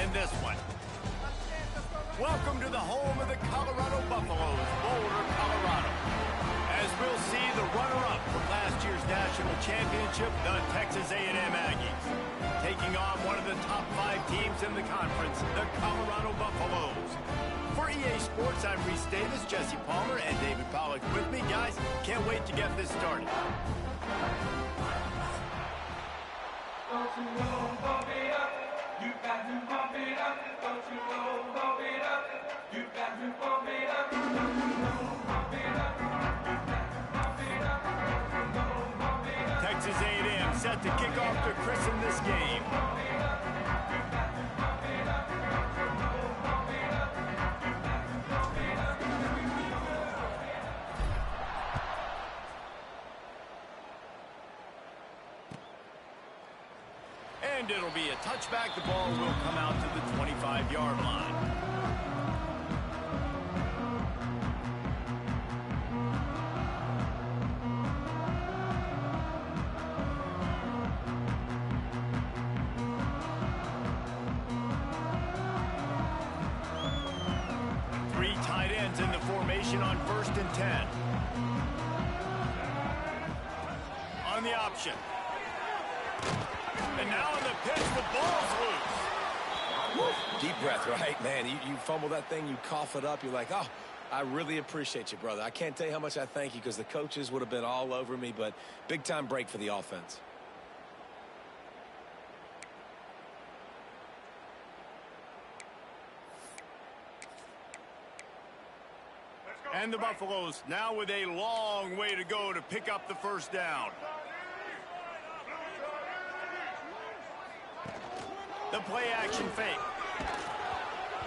in this one. Welcome to the home of the Colorado Buffaloes, Boulder, Colorado. As we'll see the runner-up from last year's national championship, the Texas A&M Aggies, taking on one of the top 5 teams in the conference, the Colorado Buffaloes. For EA Sports, I'm Reese Davis, Jesse Palmer, and David Pollack with me. Guys, can't wait to get this started. Don't you know, bump it up. You got to bump it up. Don't you know, bump it up. You got to bump it up. Don't you know, bump it up. You got to bump it up. Don't you know, bump it up. Texas A&M set to kick off to christen this game. Bump it up. You got to bump it up. Don't you know, bump it up. You got to bump it up. And it'll be a touchback. The ball will come out to the 25-yard line. Three tight ends in the formation on 1st and 10. On the option. And now in the pitch, the ball's loose. Woo. Deep breath, right, man? You fumble that thing, you cough it up, you're like, oh, I really appreciate you, brother. I can't tell you how much I thank you because the coaches would have been all over me, but big-time break for the offense. And the Buffaloes now with a long way to go to pick up the first down. The play-action fake.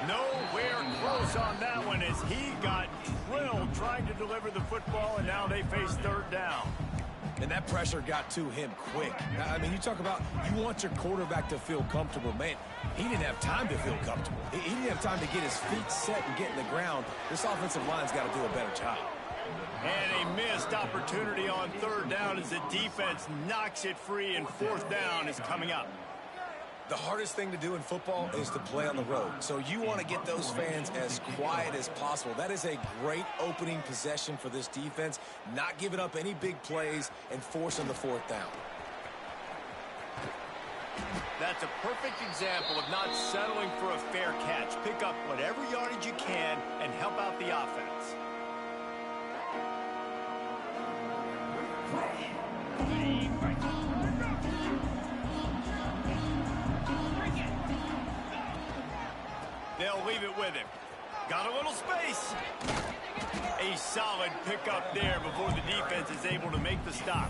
Nowhere close on that one as he got drilled trying to deliver the football, and now they face 3rd down. And that pressure got to him quick. I mean, you talk about you want your quarterback to feel comfortable. Man, he didn't have time to feel comfortable. He didn't have time to get his feet set and get in the ground. This offensive line's got to do a better job. And a missed opportunity on 3rd down as the defense knocks it free, and 4th down is coming up. The hardest thing to do in football is to play on the road. So you want to get those fans as quiet as possible. That is a great opening possession for this defense. Not giving up any big plays and forcing the 4th down. That's a perfect example of not settling for a fair catch. Pick up whatever yardage you can and help out the offense. They'll leave it with him. Got a little space. A solid pickup there before the defense is able to make the stop.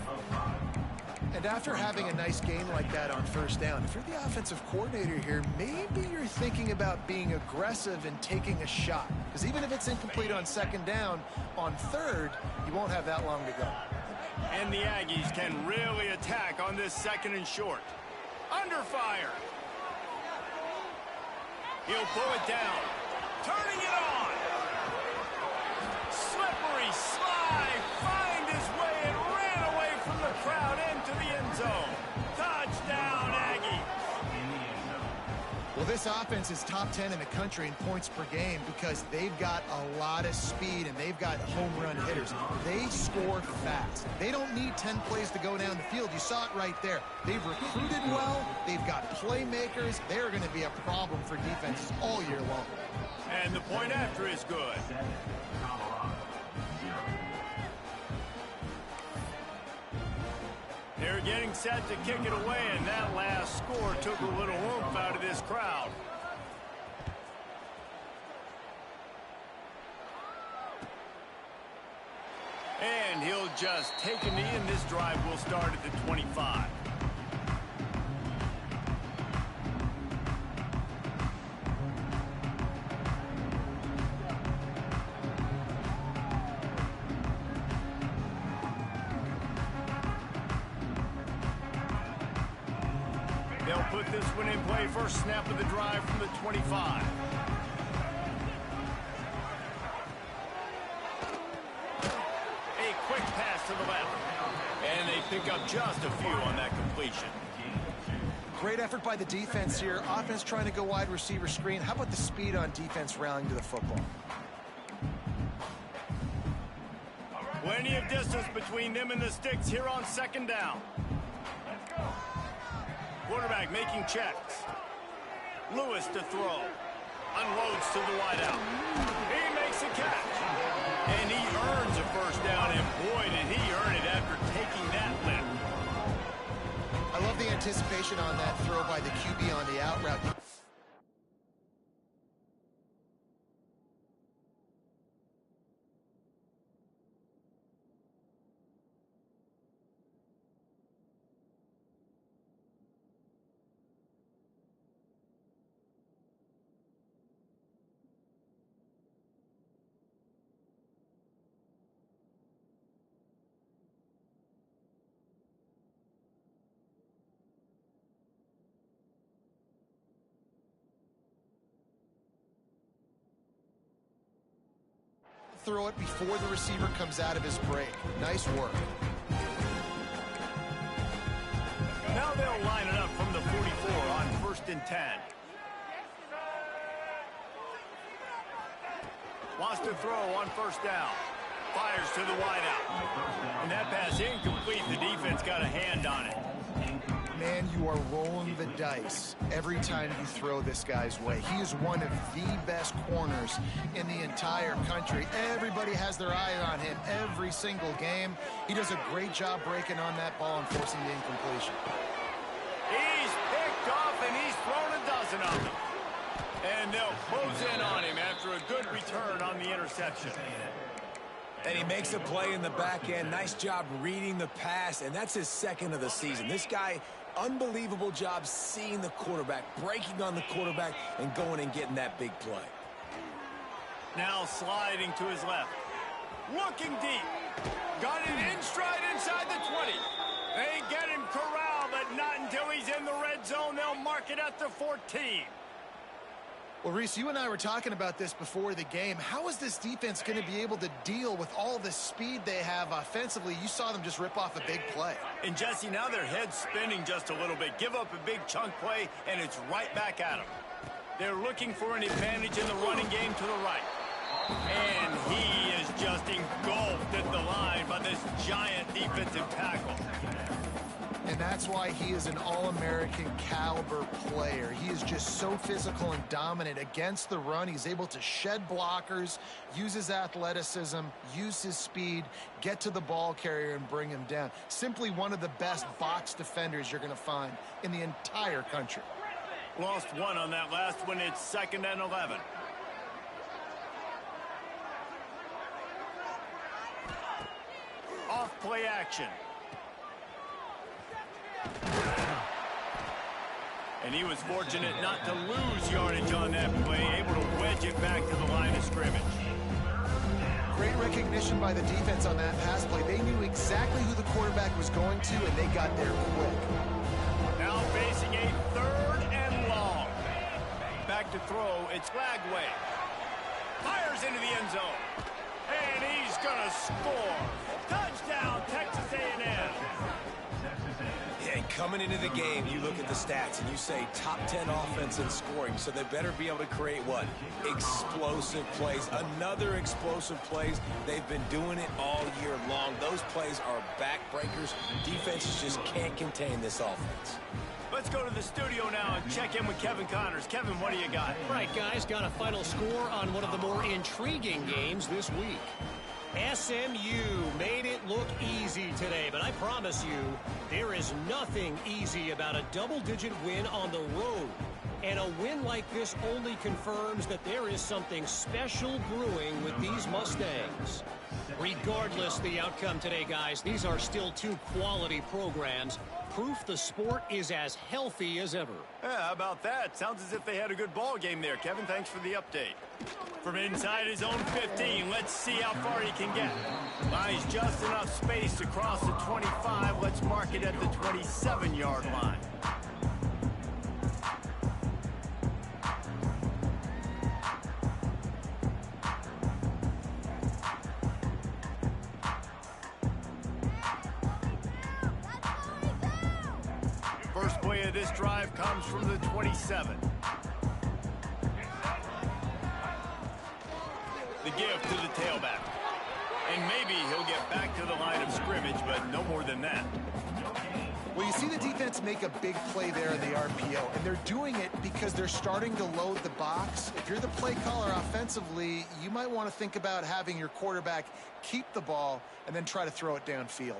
And after having a nice game like that on 1st down, if you're the offensive coordinator here, maybe you're thinking about being aggressive and taking a shot. Because even if it's incomplete on 2nd down, on 3rd, you won't have that long to go. And the Aggies can really attack on this 2nd and short. Under fire. He'll pull it down. Turning it on. Slippery slide. Find his way and ran away from the crowd into the end zone. Touchdown, Aggies. Well, this offense is top 10 in the country in points per game because they've got a lot of speed and they've got home run hitters. They score fast. They don't need 10 plays to go down the field. You saw it right there. They've recruited well. They've got playmakers. They're going to be a problem for defenses all year long. And the point after is good. They're getting set to kick it away, and that last score took a little oomph out of this crowd. And he'll just take a knee, and this drive will start at the 25. They'll put this one in play. First snap of the drive from the 25. A quick pass to the left. And they pick up just a few on that completion. Great effort by the defense here. Offense trying to go wide receiver screen. How about the speed on defense rallying to the football? Plenty of distance between them and the sticks here on second down. Quarterback making checks. Lewis to throw. Unloads to the wideout. He makes a catch. And he earns a first down, and boy, did he earn it after taking that lift. I love the anticipation on that throw by the QB on the out route. Throw it before the receiver comes out of his break. Nice work. Now they'll line it up from the 44 on 1st and 10. Wants to throw on 1st down. Fires to the wideout. And that pass incomplete. The defense got a hand on it. Man, you are rolling the dice every time you throw this guy's way. He is one of the best corners in the entire country. Everybody has their eye on him every single game. He does a great job breaking on that ball and forcing the incompletion. He's picked off, and he's thrown a dozen of them. And they'll close in on him after a good return on the interception. And he makes a play in the back end. Nice job reading the pass, and that's his second of the season. This guy, unbelievable job seeing the quarterback, breaking on the quarterback, and going and getting that big play. Now sliding to his left. Looking deep. Got it in stride inside the 20. They get him corralled, but not until he's in the red zone. They'll mark it at the 14. Well, Reese, you and I were talking about this before the game. How is this defense going to be able to deal with all the speed they have offensively? You saw them just rip off a big play. And, Jesse, now their head's spinning just a little bit. Give up a big chunk play, and it's right back at them. They're looking for an advantage in the running game to the right. And he is just engulfed at the line by this giant defensive tackle. And that's why he is an All-American caliber player. He is just so physical and dominant against the run. He's able to shed blockers, use his athleticism, use his speed, get to the ball carrier and bring him down. Simply one of the best box defenders you're going to find in the entire country. Lost one on that last one. It's 2nd and 11. Off play action. And he was fortunate not to lose yardage on that play, able to wedge it back to the line of scrimmage. Great recognition by the defense on that pass play. They knew exactly who the quarterback was going to, and they got there quick. Now facing a 3rd and long. Back to throw, it's Flagway. Fires into the end zone. And he's going to score. Touchdown, Texas A&M. And coming into the game, you look at the stats and you say top 10 offense in scoring, so they better be able to create what? Explosive plays. Another explosive plays. They've been doing it all year long. Those plays are backbreakers. Defenses just can't contain this offense. Let's go to the studio now and check in with Kevin Connors. Kevin, what do you got? Right, guys, got a final score on one of the more intriguing games this week. SMU made it look easy today, but I promise you, there is nothing easy about a double-digit win on the road. And a win like this only confirms that there is something special brewing with these Mustangs. Regardless the outcome today, guys, these are still two quality programs. Proof the sport is as healthy as ever. Yeah, how about that? Sounds as if they had a good ball game there. Kevin, thanks for the update. From inside his own 15, let's see how far he can get. Buys just enough space to cross the 25. Let's mark it at the 27-yard line. First play of this drive comes from the 27. The give to the tailback. And maybe he'll get back to the line of scrimmage, but no more than that. Well, you see the defense make a big play there in the RPO, and they're doing it because they're starting to load the box. If you're the play caller offensively, you might want to think about having your quarterback keep the ball and then try to throw it downfield.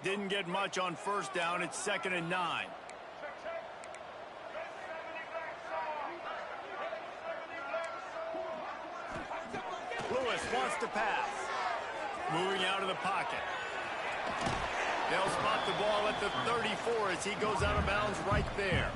Didn't get much on first down. It's 2nd and 9. Lewis wants to pass. Moving out of the pocket. They'll spot the ball at the 34 as he goes out of bounds right there.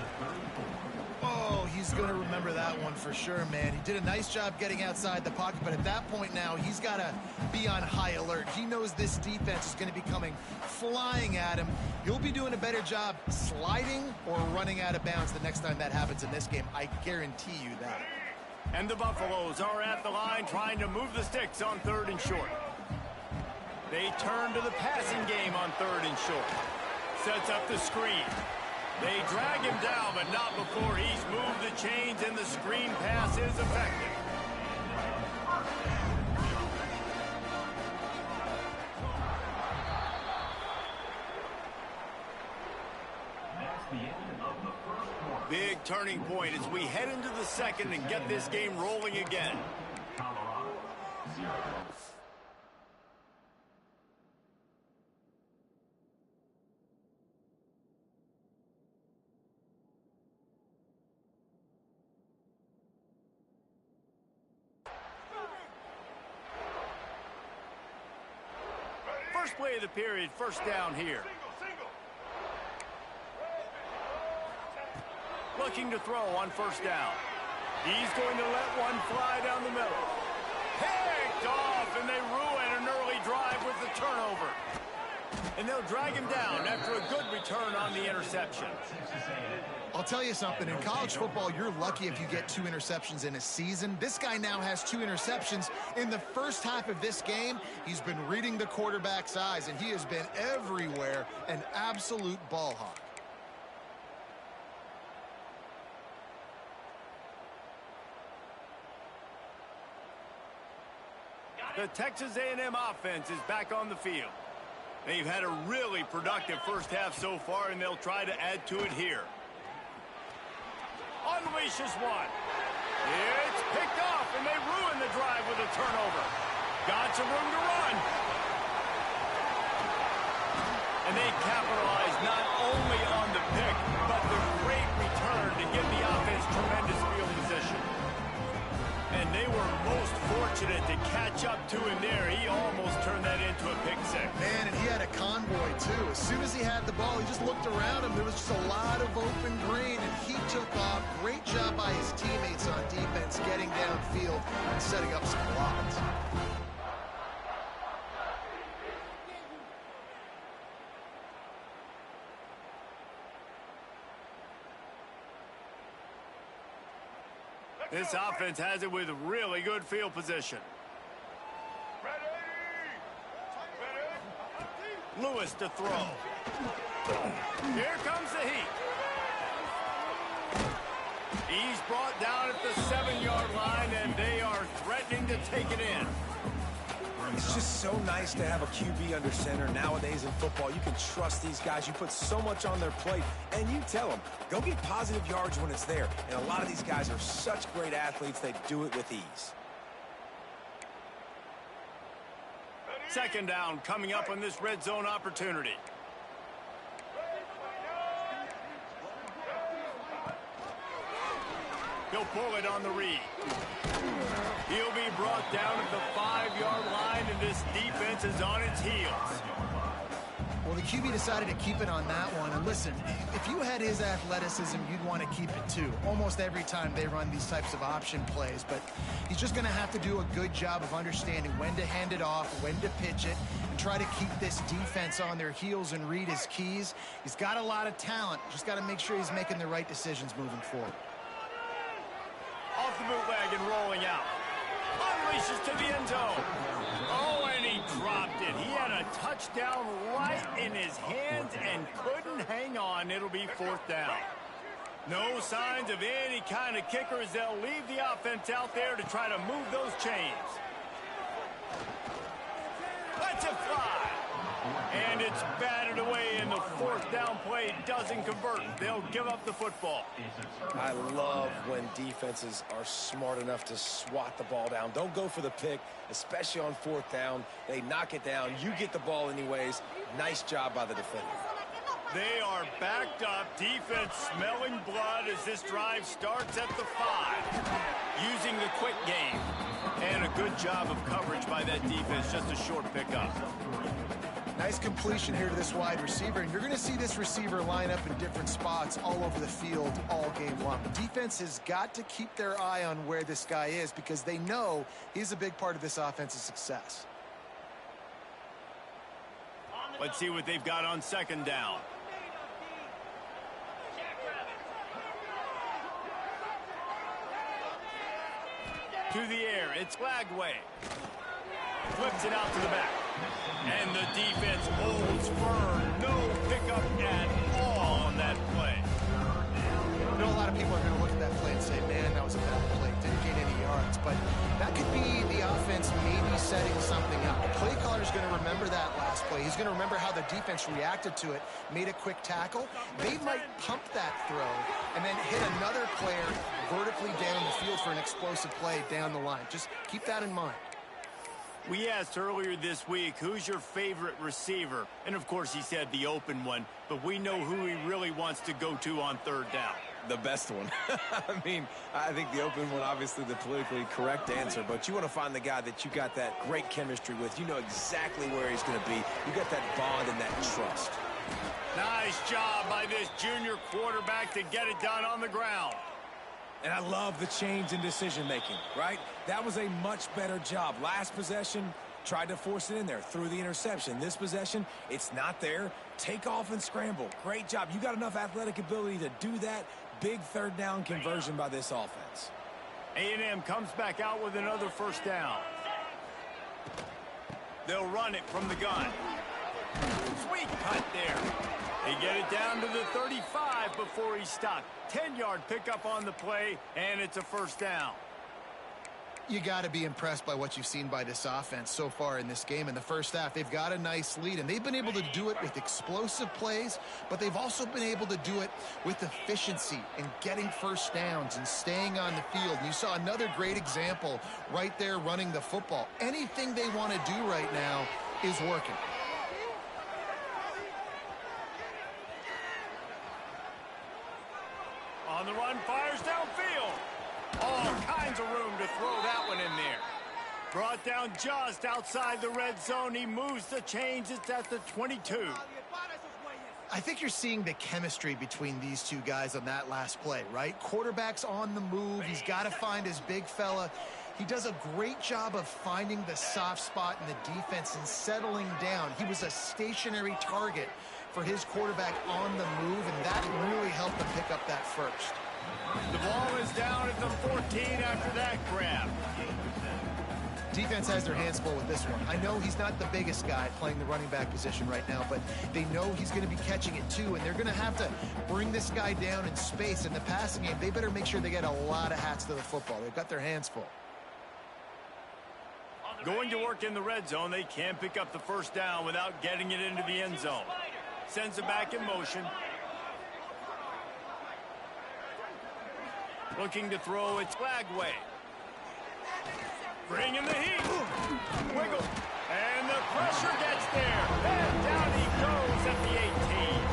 Oh, he's going to remember that one for sure, man. He did a nice job getting outside the pocket, but at that point now, he's got to be on high alert. He knows this defense is going to be coming flying at him. He'll be doing a better job sliding or running out of bounds the next time that happens in this game. I guarantee you that. And the Buffaloes are at the line trying to move the sticks on 3rd and short. They turn to the passing game on 3rd and short. Sets up the screen. They drag him down, but not before he's moved the chains, and the screen pass is effective. Big turning point as we head into the second and get this game rolling again. Colorado, 0. First play of the period, first down here. Looking to throw on first down. He's going to let one fly down the middle. Picked off, and they ruin an early drive with the turnover. And they'll drag him down after a good return on the interception. I'll tell you something, in college football, you're lucky if you get 2 interceptions in a season. This guy now has 2 interceptions. In the first half of this game, he's been reading the quarterback's eyes, and he has been everywhere, an absolute ball hawk. The Texas A&M offense is back on the field. They've had a really productive first half so far, and they'll try to add to it here. Unleashes one. It's picked off, and they ruin the drive with a turnover. Got some room to run. And they capitalize not only on the pick, but the great return to give the offense tremendous field position. And they were most fortunate to catch up to him there. He almost turned that into a pick six. Man, and he had a convoy, too. As soon as he had the ball, he just looked around him. There was just a lot of open green, and he took off. Great job by his teammates on defense, getting downfield and setting up some blocks. This offense has it with really good field position. Lewis to throw. Here comes the heat. He's brought down at the 7-yard line, and they are threatening to take it in. It's just so nice to have a QB under center. Nowadays in football, you can trust these guys. You put so much on their plate, and you tell them, go get positive yards when it's there. And a lot of these guys are such great athletes, they do it with ease. Second down coming up on this red zone opportunity. He'll pull it on the read. He'll be brought down at the 5-yard line, and this defense is on its heels. Well, the QB decided to keep it on that one. And listen, if you had his athleticism, you'd want to keep it too. Almost every time they run these types of option plays. But he's just going to have to do a good job of understanding when to hand it off, when to pitch it, and try to keep this defense on their heels and read his keys. He's got a lot of talent. Just got to make sure he's making the right decisions moving forward. Off the bootleg and rolling out. Unleashes to the end zone. Oh, and he dropped it. He had a touchdown right in his hands and couldn't hang on. It'll be 4th down. No signs of any kind of kickers. They'll leave the offense out there to try to move those chains. Let's it fly. And it's batted away in the 4th down play. Doesn't convert. They'll give up the football. I love when defenses are smart enough to swat the ball down. Don't go for the pick, especially on 4th down. They knock it down. You get the ball anyways. Nice job by the defender. They are backed up. Defense smelling blood as this drive starts at the 5. Using the quick game. And a good job of coverage by that defense. Just a short pickup. Nice completion here to this wide receiver, and you're going to see this receiver line up in different spots all over the field all game long. Defense has got to keep their eye on where this guy is because they know he's a big part of this offense's success. Let's see what they've got on 2nd down. To the air, it's Lagway. Flips it out to the back. And the defense holds firm. No pickup at all on that play. I know a lot of people are going to look at that play and say, man, that was a bad play. Didn't gain any yards. But that could be the offense maybe setting something up. The play caller is going to remember that last play. He's going to remember how the defense reacted to it, made a quick tackle. They might pump that throw and then hit another player vertically down the field for an explosive play down the line. Just keep that in mind. We asked earlier this week, who's your favorite receiver? And, of course, he said the open one. But we know who he really wants to go to on 3rd down. The best one. I mean, I think the open one, obviously the politically correct answer, but you want to find the guy that you got that great chemistry with. You know exactly where he's going to be. You got that bond and that trust. Nice job by this junior quarterback to get it done on the ground. And I love the change in decision-making, right? That was a much better job. Last possession, tried to force it in there, threw the interception. This possession, it's not there. Take off and scramble. Great job. You got enough athletic ability to do that. Big 3rd down conversion by this offense. A&M comes back out with another 1st down. They'll run it from the gun. Sweet cut there. They get it down to the 35 before he stopped. 10-yard pickup on the play, and it's a 1st down. You got to be impressed by what you've seen by this offense so far in this game. In the first half, they've got a nice lead, and they've been able to do it with explosive plays, but they've also been able to do it with efficiency and getting 1st downs and staying on the field. And you saw another great example right there running the football. Anything they want to do right now is working. On the run, fires downfield. All kinds of room to throw that one in there. Brought down just outside the red zone. He moves the chains. It's at the 22. I think you're seeing the chemistry between these two guys on that last play, right? Quarterback's on the move. He's got to find his big fella. He does a great job of finding the soft spot in the defense and settling down. He was a stationary target for his quarterback on the move, and that really helped him pick up that 1st. The ball is down at the 14 after that grab. Defense has their hands full with this one. I know he's not the biggest guy playing the running back position right now, but they know he's going to be catching it too, and they're going to have to bring this guy down in space. In the passing game, they better make sure they get a lot of hats to the football. They've got their hands full. Going to work in the red zone, they can't pick up the 1st down without getting it into the end zone. Sends it back in motion. Looking to throw, it's Lagway. Bringing the heat. Wiggle. And the pressure gets there. And down he goes at the 18.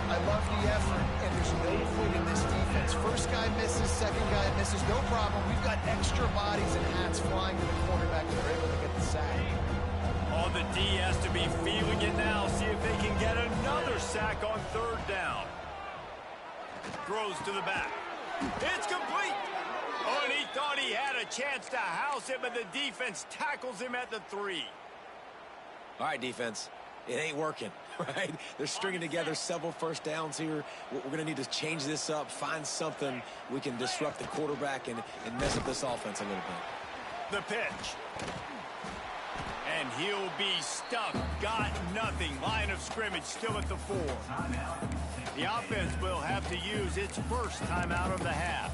I love the effort, and there's no quit in this defense. First guy misses, second guy misses, no problem. We've got extra bodies and hats flying to the quarterback, and they're able to get the sack. Oh, the D has to be feeling it now. See if they can get another sack on 3rd down. Throws to the back. It's complete. Oh, and he thought he had a chance to house it, but the defense tackles him at the 3. All right, defense. It ain't working, right? They're stringing together several 1st downs here. We're going to need to change this up, find something we can disrupt the quarterback and mess up this offense a little bit. The pitch. And he'll be stuck. Got nothing. Line of scrimmage still at the 4. The offense will have to use its first timeout of the half.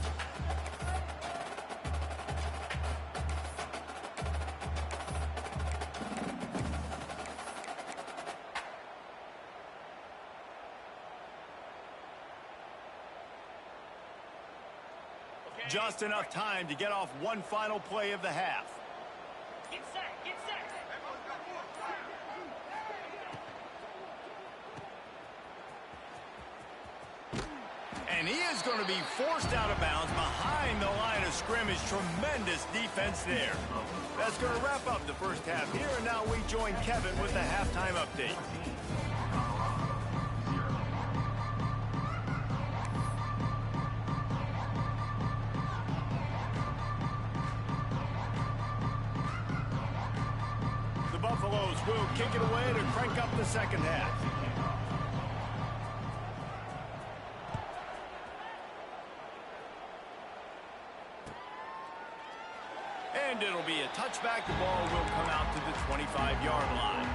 Just enough time to get off one final play of the half. Get set, get set. And he is going to be forced out of bounds behind the line of scrimmage. Tremendous defense there. That's going to wrap up the first half here. And now we join Kevin with the halftime update. The Buffaloes will kick it away to crank up the second half. And it'll be a touchback. The ball will come out to the 25-yard line.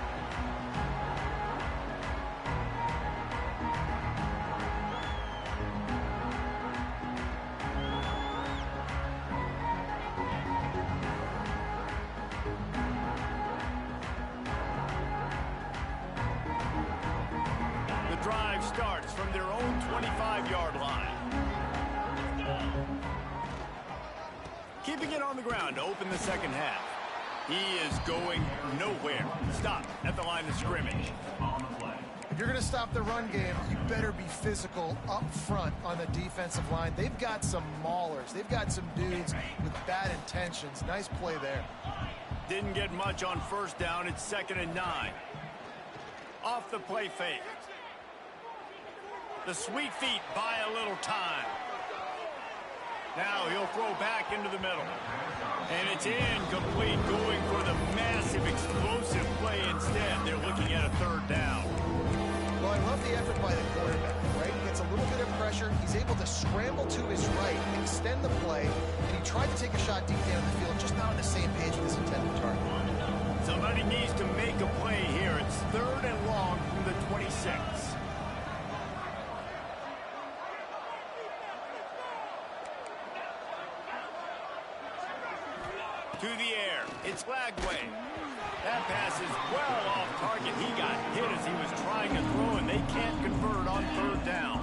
The drive starts from their own 25-yard line. Keeping it on the ground to open the second half. He is going nowhere. Stop at the line of scrimmage. If you're going to stop the run game, you better be physical up front on the defensive line. They've got some maulers. They've got some dudes with bad intentions. Nice play there. Didn't get much on first down. It's 2nd and 9. Off the play fake. The sweet feet buy a little time. Now he'll throw back into the middle. And it's incomplete, going for the massive explosive play instead. They're looking at a 3rd down. Well, I love the effort by the quarterback, right? He gets a little bit of pressure. He's able to scramble to his right, extend the play, and he tried to take a shot deep down the field, just not on the same page with his intended target. Somebody needs to make a play here. It's 3rd and long from the 26. To the air. It's Lagway. That pass is well off target. He got hit as he was trying to throw, and they can't convert on 3rd down.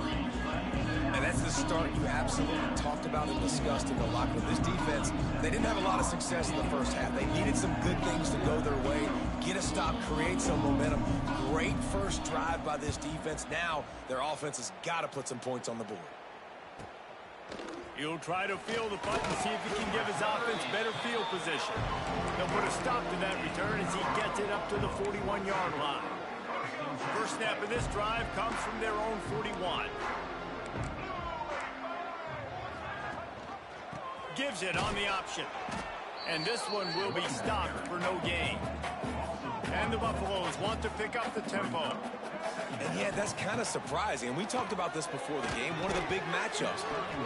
And that's the start you absolutely talked about and discussed in the locker room. This defense, they didn't have a lot of success in the first half. They needed some good things to go their way, get a stop, create some momentum. Great first drive by this defense. Now their offense has got to put some points on the board. He'll try to feel the punt and see if he can give his offense better field position. They'll put a stop to that return as he gets it up to the 41-yard line. First snap of this drive comes from their own 41. Gives it on the option. And this one will be stopped for no gain. And the Buffaloes want to pick up the tempo. And yeah, that's kind of surprising. And we talked about this before the game. One of the big matchups.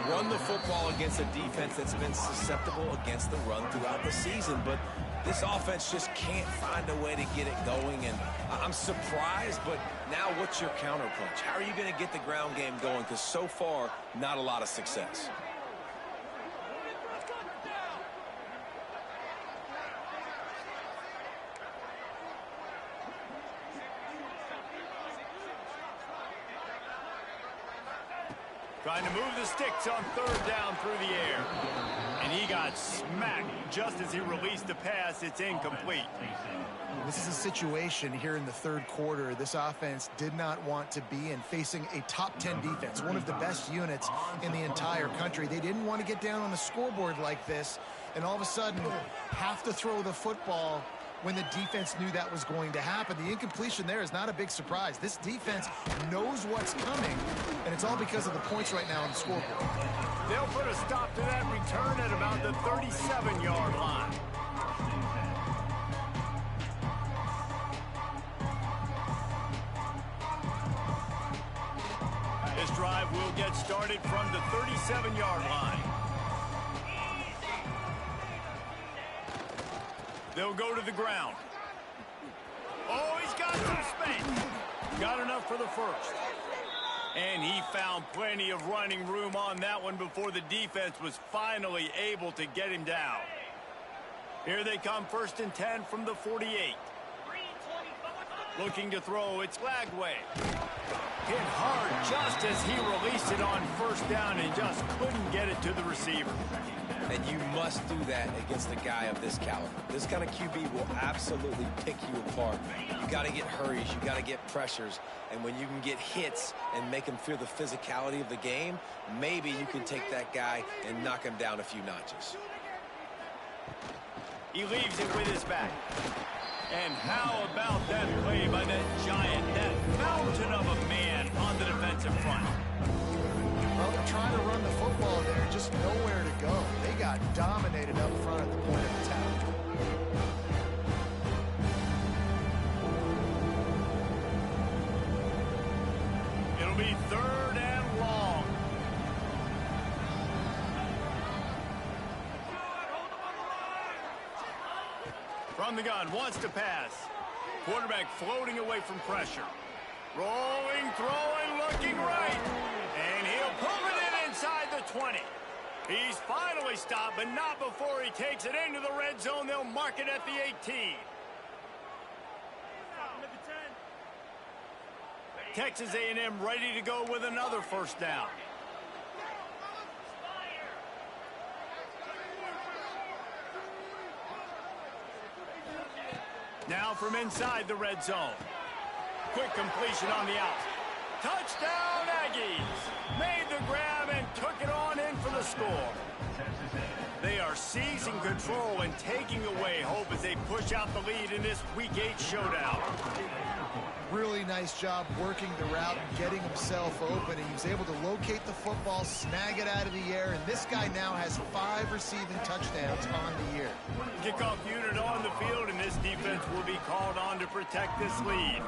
Run the football against a defense that's been susceptible against the run throughout the season. But this offense just can't find a way to get it going. And I'm surprised, but now what's your counterpunch? How are you going to get the ground game going? Because so far, not a lot of success. Trying to move the sticks on 3rd down through the air. And he got smacked just as he released the pass. It's incomplete. This is a situation here in the 3rd quarter this offense did not want to be in, facing a top 10 defense, one of the best units in the entire country. They didn't want to get down on the scoreboard like this and all of a sudden have to throw the football when the defense knew that was going to happen. The incompletion there is not a big surprise. This defense knows what's coming, and it's all because of the points right now on the scoreboard. They'll put a stop to that return at about the 37-yard line. This drive will get started from the 37-yard line. They'll go to the ground. Oh, he's got some space. Got enough for the first. And he found plenty of running room on that one before the defense was finally able to get him down. Here they come, 1st and 10 from the 48. Looking to throw, it's Lagway. Hit hard just as he released it on 1st down and just couldn't get it to the receiver. And you must do that against a guy of this caliber. This kind of QB will absolutely pick you apart. You got to get hurries, you got to get pressures, and when you can get hits and make him feel the physicality of the game, maybe you can take that guy and knock him down a few notches. He leaves it with his back. And how about that play by that giant, that mountain of a man on the defensive front? Well, they're trying to run the football there, just nowhere to go. They got dominated up front at the point of attack. It'll be 3rd and long. From the gun, wants to pass. Quarterback floating away from pressure. Rolling, throwing, looking right. And he'll pull it in inside the 20. He's finally stopped, but not before he takes it into the red zone. They'll mark it at the 18. Texas A&M ready to go with another 1st down. Now from inside the red zone. Quick completion on the out. Touchdown Aggies! Made the grab and took it on in for the score. They are seizing control and taking away hope as they push out the lead in this Week 8 showdown. Really nice job working the route and getting himself open. And he was able to locate the football, snag it out of the air, and this guy now has 5 receiving touchdowns on the year. Kickoff unit on the field, and this defense will be called on to protect this lead.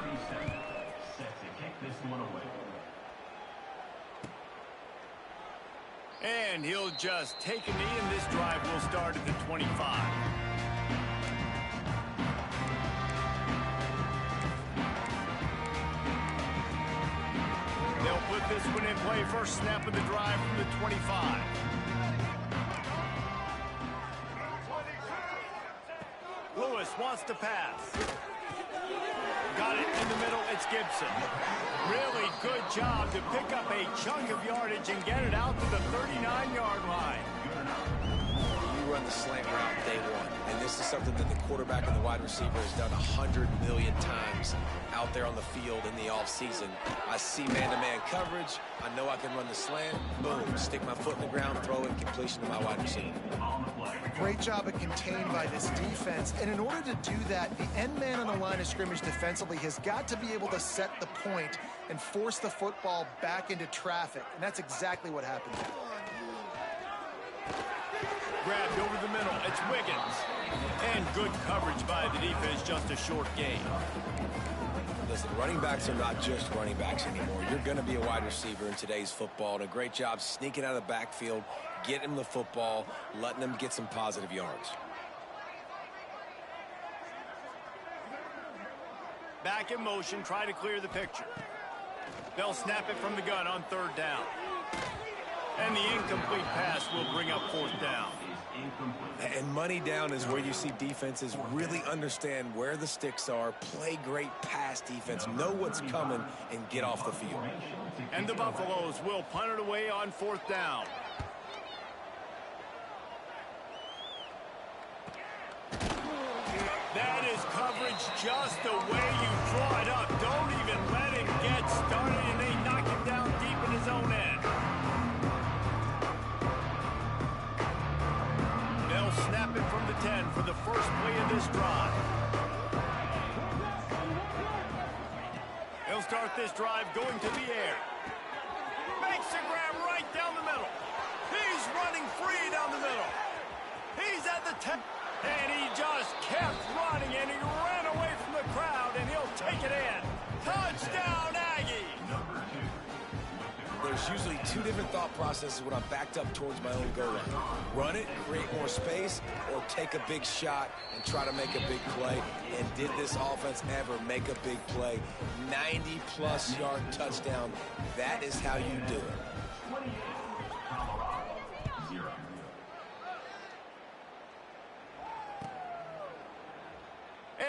And he'll just take a knee, and this drive will start at the 25. They'll put this one in play. First snap of the drive from the 25. Lewis wants to pass. Got it in the middle. It's Gibson. Really good job to pick up a chunk of yardage and get it out to the 39-yard line. You run the slant route day one, and this is something that the quarterback and the wide receiver has done 100 million times out there on the field in the offseason. I see man-to-man coverage. I know I can run the slant. Boom, stick my foot in the ground, throw it, completion to my wide receiver. Great job at contained by this defense. And in order to do that, the end man on the line of scrimmage defensively has got to be able to set the point and force the football back into traffic. And that's exactly what happened there. Grabbed over the middle. It's Wiggins. And good coverage by the defense, just a short gain. Listen, running backs are not just running backs anymore. You're going to be a wide receiver in today's football. And a great job sneaking out of the backfield, getting him the football, letting him get some positive yards. Back in motion, try to clear the picture. They'll snap it from the gun on 3rd down. And the incomplete pass will bring up 4th down. And money down is where you see defenses really understand where the sticks are, play great pass defense, know what's coming, and get off the field. And the Buffaloes will punt it away on 4th down. That is coverage just the way you draw it up. Don't even let him get started, and they knock him down deep in his own end. They'll snap it from the 10 for the first play of this drive. They'll start this drive going to the air. Makes the grab right down the middle. He's running free down the middle. He's at the 10. And he just kept running, and he ran away from the crowd, and he'll take it in. Touchdown, Aggie! there's usually two different thought processes when I'm backed up towards my own goal line. Run it, create more space, or take a big shot and try to make a big play. And did this offense ever make a big play? 90-plus yard touchdown. That is how you do it.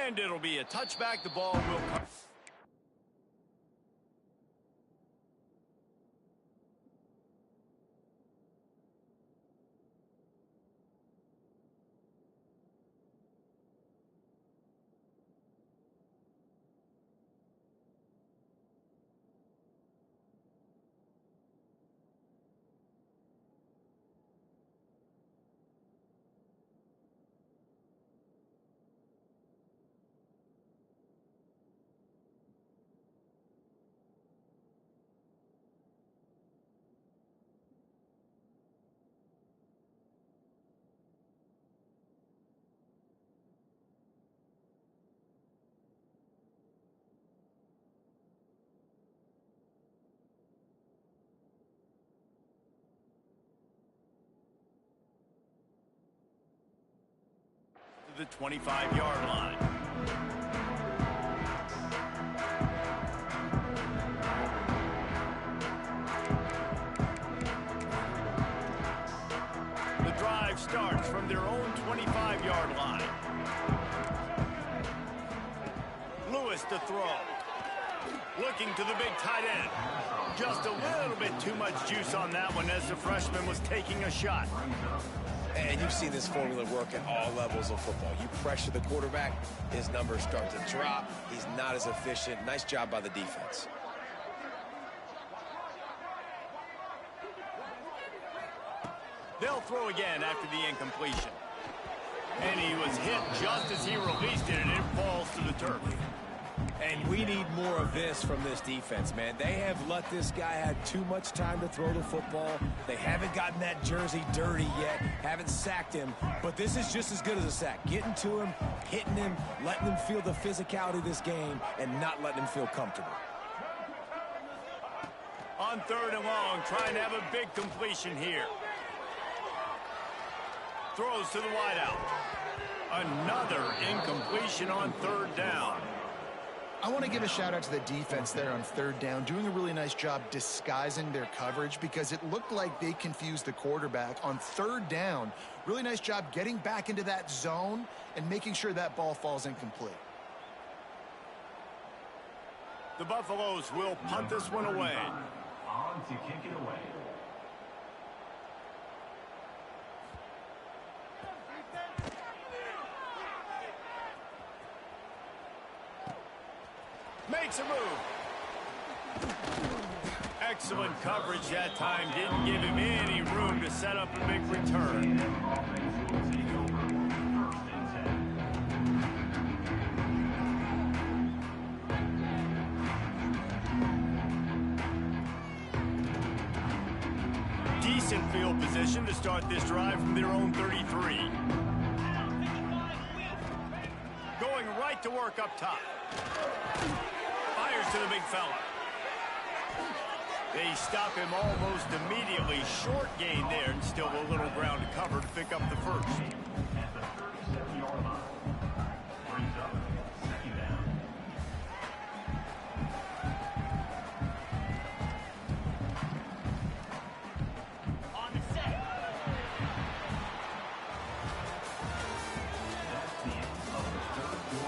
And it'll be a touchback. The ball will come. The 25-yard line. The drive starts from their own 25-yard line. Lewis to throw. Looking to the big tight end. Just a little bit too much juice on that one as the freshman was taking a shot. And you've seen this formula work at all levels of football. You pressure the quarterback, his numbers start to drop. He's not as efficient. Nice job by the defense. They'll throw again after the incompletion. And he was hit just as he released it, and it falls to the turf. And we need more of this from this defense, man. They have let this guy have too much time to throw the football. They haven't gotten that jersey dirty yet, haven't sacked him. But this is just as good as a sack. Getting to him, hitting him, letting him feel the physicality of this game, and not letting him feel comfortable. On 3rd and long, trying to have a big completion here. Throws to the wideout. Another incompletion on 3rd down. I want to give a shout out to the defense there on 3rd down, doing a really nice job disguising their coverage because it looked like they confused the quarterback on 3rd down. Really nice job getting back into that zone and making sure that ball falls incomplete. The Buffaloes will punt this one away. On to kick it away. Makes a move. Excellent coverage that time. Didn't give him any room to set up a big return. Decent field position to start this drive from their own 33. Going right to work up top. Fires to the big fella. They stop him almost immediately. Short gain there, and still a little ground to cover to pick up the first. At the 37-yard line. Brings up 2nd down. On the set.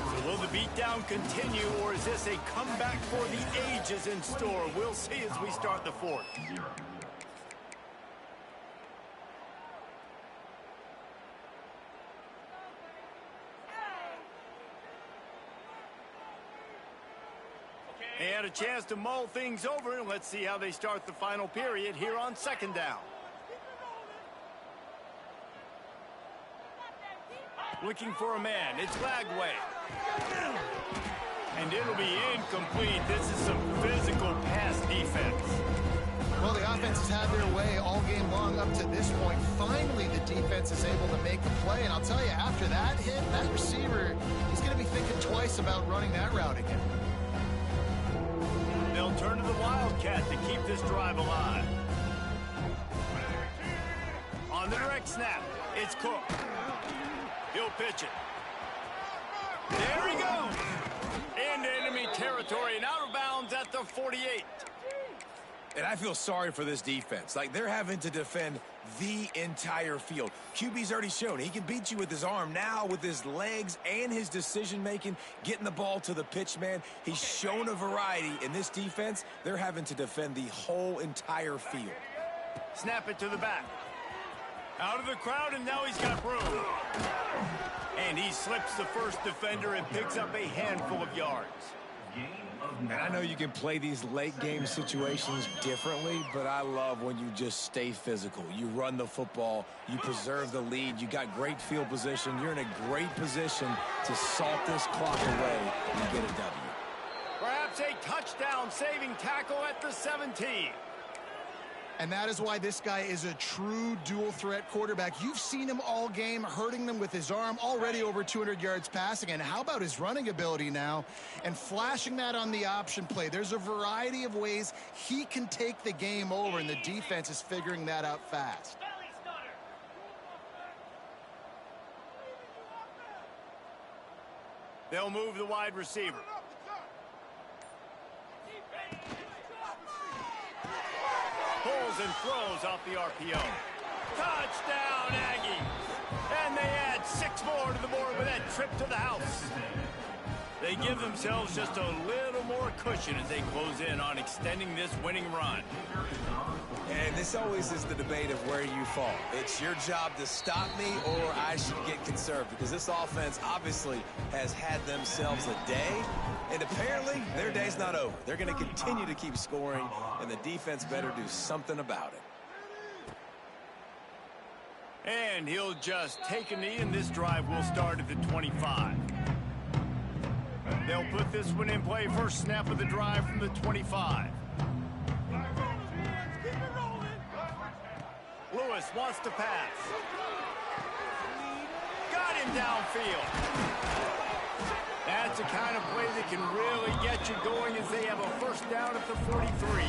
So will the beatdown continue, or is this a comeback for the ages in store? We'll see as we start the 4th. And a chance to mull things over, and let's see how they start the final period here on 2nd down. Looking for a man. It's Lagway. And it'll be incomplete. This is some physical pass defense. Well, the offense has had their way all game long up to this point. Finally, the defense is able to make a play. And I'll tell you, after that hit, that receiver, he's going to be thinking twice about running that route again. They'll turn to the wild Wildcat to keep this drive alive. On the direct snap, it's Cook. He'll pitch it. There he goes. Into enemy territory and out of bounds at the 48. And I feel sorry for this defense. Like, they're having to defend the entire field. QB's already shown he can beat you with his arm. Now, with his legs and his decision-making, getting the ball to the pitch man, he's shown a variety. In this defense, they're having to defend the whole entire field. Snap it to the back. Out of the crowd, and now he's got room. And he slips the first defender and picks up a handful of yards. And I know you can play these late game situations differently, but I love when you just stay physical. You run the football, you preserve the lead, you got great field position, you're in a great position to salt this clock away and get a W. Perhaps a touchdown-saving tackle at the 17. And that is why this guy is a true dual-threat quarterback. You've seen him all game, hurting them with his arm, already over 200 yards passing. And how about his running ability now? And flashing that on the option play. There's a variety of ways he can take the game over, and the defense is figuring that out fast. They'll move the wide receiver. Pulls and throws off the RPO. Touchdown, Aggies! And they add 6 more to the board with that trip to the house. They give themselves just a little more cushion as they close in on extending this winning run. And this always is the debate of where you fall. It's your job to stop me, or I should get conserved, because this offense obviously has had themselves a day, and apparently their day's not over. They're going to continue to keep scoring, and the defense better do something about it. And he'll just take a knee, and this drive will start at the 25. They'll put this one in play. First snap of the drive from the 25. Lewis wants to pass. Got him downfield. That's the kind of play that can really get you going as they have a first down at the 43.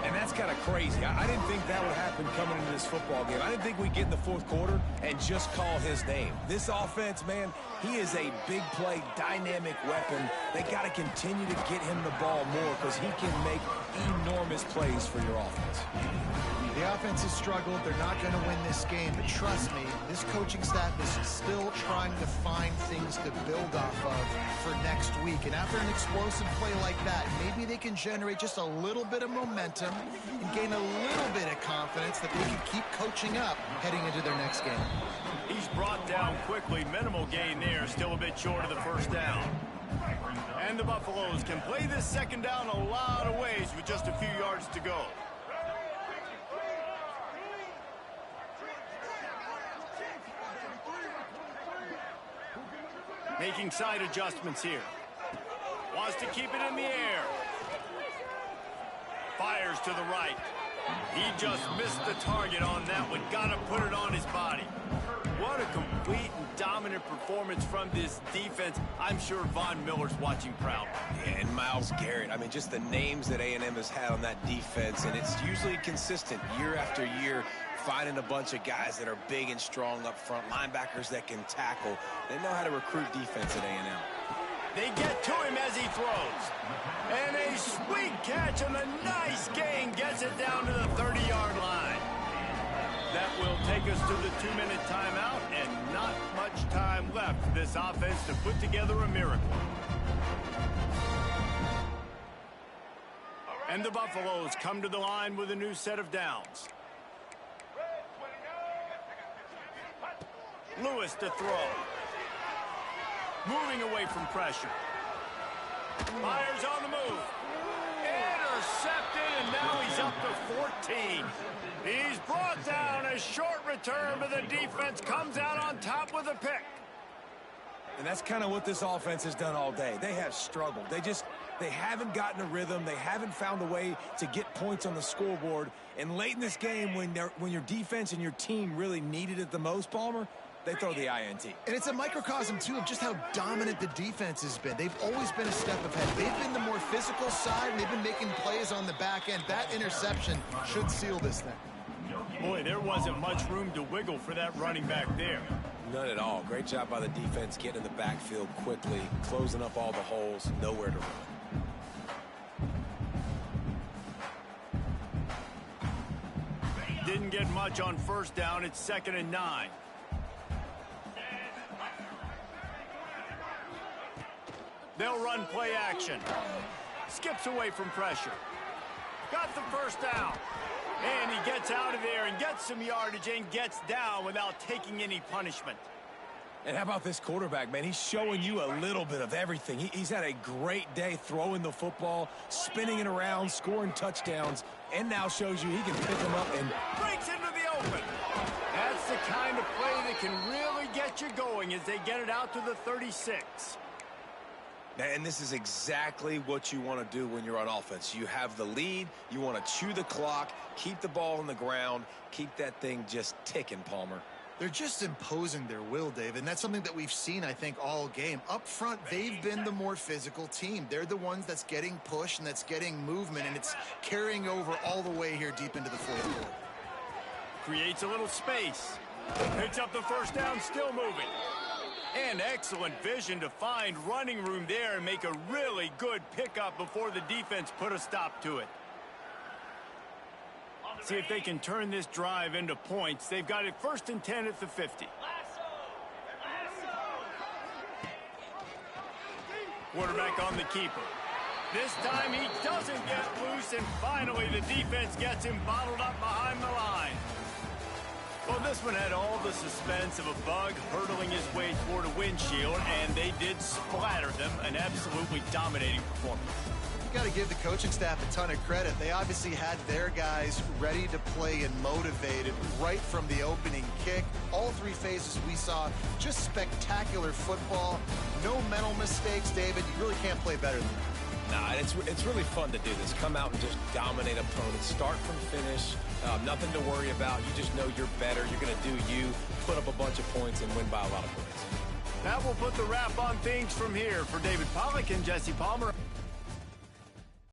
And that's kind of crazy. I didn't think that would happen coming into this football game. I didn't think we'd get in the fourth quarter and just call his name. This offense, man, he is a big play, dynamic weapon. They got to continue to get him the ball more because he can make enormous plays for your offense. The offense has struggled. They're not going to win this game. But trust me, this coaching staff is still trying to find things to build off of for next week. And after an explosive play like that, maybe they can generate just a little bit of momentum and gain a little bit of confidence that they can keep coaching up heading into their next game. He's brought down quickly. Minimal gain there. Still a bit short of the first down. And the Buffaloes can play this second down a lot of ways with just a few yards to go. Making side adjustments here. Wants to keep it in the air. Fires to the right. He just missed the target on that one. Got to put it on his body. What a complete and dominant performance from this defense. I'm sure Von Miller's watching proud. And Myles Garrett, I mean, just the names that A&M has had on that defense, and it's usually consistent year after year, finding a bunch of guys that are big and strong up front, linebackers that can tackle. They know how to recruit defense at A&M. They get to him as he throws. And a sweet catch and a nice gain gets it down to the 30-yard line. That will take us to the 2-minute timeout, and not much time left for this offense to put together a miracle. And the Buffaloes come to the line with a new set of downs. Lewis to throw. Moving away from pressure. Myers on the move. Intercepted, and now he's up to 14. He's brought down. A short return, but the defense comes out on top with a pick. And that's kind of what this offense has done all day. They have struggled. They haven't gotten a rhythm. They haven't found a way to get points on the scoreboard. And late in this game, when your defense and your team really needed it the most, Palmer, they throw the INT. And it's a microcosm, too, of just how dominant the defense has been. They've always been a step ahead. They've been the more physical side, and they've been making plays on the back end. That interception should seal this thing. Boy, there wasn't much room to wiggle for that running back there. None at all. Great job by the defense getting in the backfield quickly, closing up all the holes, nowhere to run. Didn't get much on first down. It's 2nd and 9. They'll run play action. Skips away from pressure. Got the first down. And he gets out of there and gets some yardage and gets down without taking any punishment. And how about this quarterback, man? He's showing you a little bit of everything. He's had a great day throwing the football, spinning it around, scoring touchdowns, and now shows you he can pick them up and breaks into the open. That's the kind of play that can really get you going as they get it out to the 36. And this is exactly what you want to do when you're on offense. You have the lead. You want to chew the clock, keep the ball on the ground, keep that thing just ticking, Palmer. They're just imposing their will, David, and that's something that we've seen, I think, all game. Up front, they've been the more physical team. They're the ones that's getting pushed and that's getting movement, and it's carrying over all the way here deep into the fourth quarter. Creates a little space. Picks up the first down, still moving. And excellent vision to find running room there and make a really good pickup before the defense put a stop to it. See if they can turn this drive into points. They've got it 1st and 10 at the 50. Quarterback on the keeper. This time he doesn't get loose, and finally the defense gets him bottled up behind the line. Well, this one had all the suspense of a bug hurtling his way toward a windshield, and they did splatter them. An absolutely dominating performance. Got to give the coaching staff a ton of credit. They obviously had their guys ready to play and motivated right from the opening kick. All 3 phases we saw just spectacular football. No mental mistakes, David. You really can't play better than that. Nah, it's really fun to do this. Come out and just dominate opponents. Start from finish. Nothing to worry about. You just know you're better. You're going to do you, put up a bunch of points, and win by a lot of points. That will put the wrap on things from here. For David Pollack and Jesse Palmer.